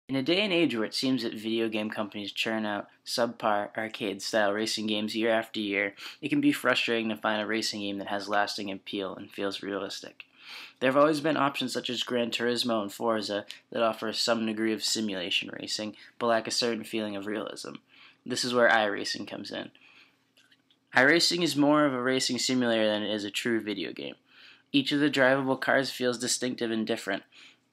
In a day and age where it seems that video game companies churn out subpar arcade-style racing games year after year, it can be frustrating to find a racing game that has lasting appeal and feels realistic. There have always been options such as Gran Turismo and Forza that offer some degree of simulation racing, but lack a certain feeling of realism. This is where iRacing comes in. iRacing is more of a racing simulator than it is a true video game. Each of the drivable cars feels distinctive and different.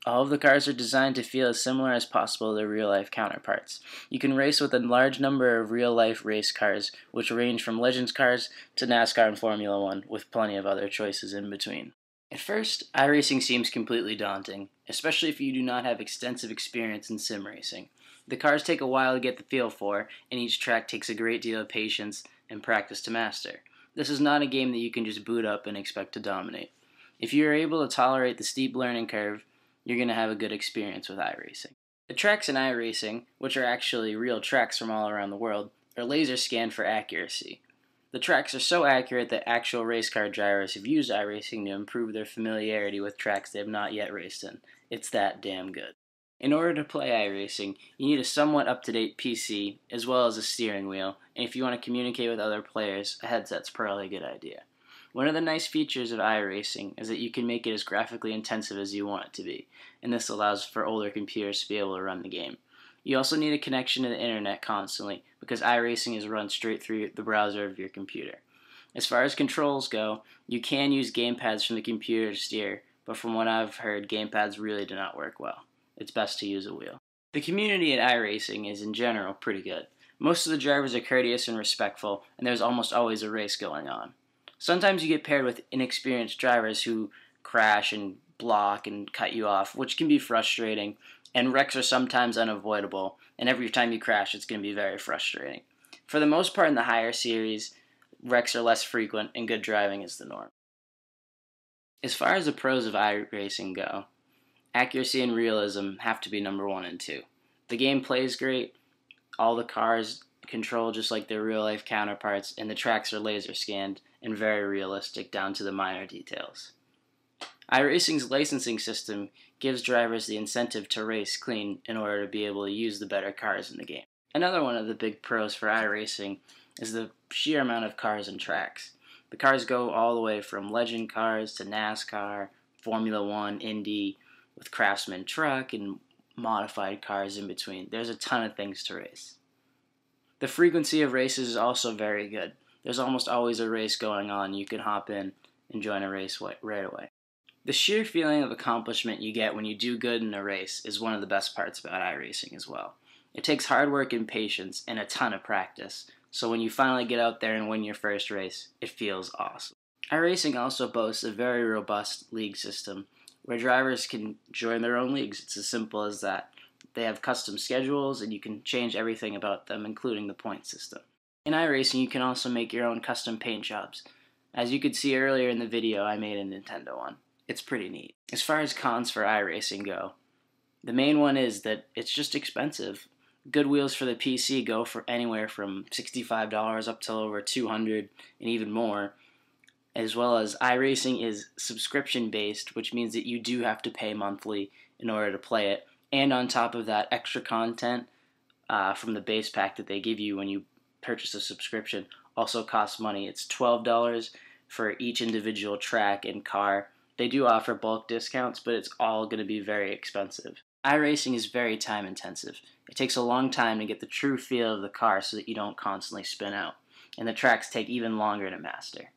All of the cars are designed to feel as similar as possible to their real-life counterparts. You can race with a large number of real-life race cars, which range from Legends cars to NASCAR and Formula One, with plenty of other choices in between. At first, iRacing seems completely daunting, especially if you do not have extensive experience in sim racing. The cars take a while to get the feel for, and each track takes a great deal of patience and practice to master. This is not a game that you can just boot up and expect to dominate. If you are able to tolerate the steep learning curve, you're going to have a good experience with iRacing. The tracks in iRacing, which are actually real tracks from all around the world, are laser scanned for accuracy. The tracks are so accurate that actual race car drivers have used iRacing to improve their familiarity with tracks they have not yet raced in. It's that damn good. In order to play iRacing, you need a somewhat up-to-date PC, as well as a steering wheel, and if you want to communicate with other players, a headset's probably a good idea. One of the nice features of iRacing is that you can make it as graphically intensive as you want it to be, and this allows for older computers to be able to run the game. You also need a connection to the internet constantly, because iRacing is run straight through the browser of your computer. As far as controls go, you can use gamepads from the computer to steer, but from what I've heard, gamepads really do not work well. It's best to use a wheel. The community at iRacing is in general pretty good. Most of the drivers are courteous and respectful, and there's almost always a race going on. Sometimes you get paired with inexperienced drivers who crash and block and cut you off, which can be frustrating, and wrecks are sometimes unavoidable, and every time you crash it's going to be very frustrating. For the most part in the higher series, wrecks are less frequent and good driving is the norm. As far as the pros of iRacing go, accuracy and realism have to be number 1 and 2. The game plays great, all the cars control just like their real-life counterparts, and the tracks are laser scanned and very realistic down to the minor details. iRacing's licensing system gives drivers the incentive to race clean in order to be able to use the better cars in the game. Another one of the big pros for iRacing is the sheer amount of cars and tracks. The cars go all the way from Legend cars to NASCAR, Formula One, Indy, with Craftsman truck and modified cars in between. There's a ton of things to race. The frequency of races is also very good. There's almost always a race going on. You can hop in and join a race right away. The sheer feeling of accomplishment you get when you do good in a race is one of the best parts about iRacing as well. It takes hard work and patience and a ton of practice, so when you finally get out there and win your first race, it feels awesome. iRacing also boasts a very robust league system where drivers can join their own leagues. It's as simple as that. They have custom schedules and you can change everything about them, including the point system. In iRacing, you can also make your own custom paint jobs. As you could see earlier in the video, I made a Nintendo one. It's pretty neat. As far as cons for iRacing go, the main one is that it's just expensive. Good wheels for the PC go for anywhere from $65 up to over $200 and even more. As well as iRacing is subscription based, which means that you do have to pay monthly in order to play it. And on top of that, extra content from the base pack that they give you when you purchase a subscription also costs money. It's $12 for each individual track and car. They do offer bulk discounts, but it's all going to be very expensive. iRacing is very time intensive. It takes a long time to get the true feel of the car so that you don't constantly spin out. And the tracks take even longer to master.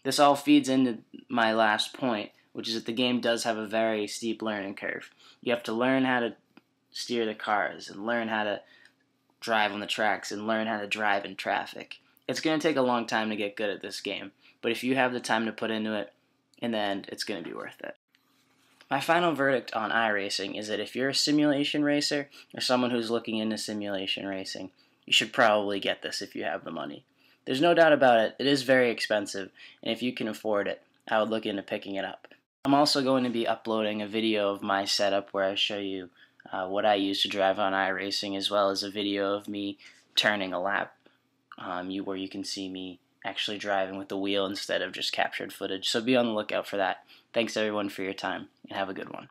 This all feeds into my last point, which is that the game does have a very steep learning curve. You have to learn how to steer the cars and learn how to drive on the tracks and learn how to drive in traffic. It's going to take a long time to get good at this game, but if you have the time to put into it, in the end, it's going to be worth it. My final verdict on iRacing is that if you're a simulation racer or someone who's looking into simulation racing, you should probably get this if you have the money. There's no doubt about it, it is very expensive, and if you can afford it, I would look into picking it up. I'm also going to be uploading a video of my setup where I show you what I use to drive on iRacing, as well as a video of me turning a lap, where you can see me actually driving with the wheel instead of just captured footage. So be on the lookout for that. Thanks everyone for your time, and have a good one.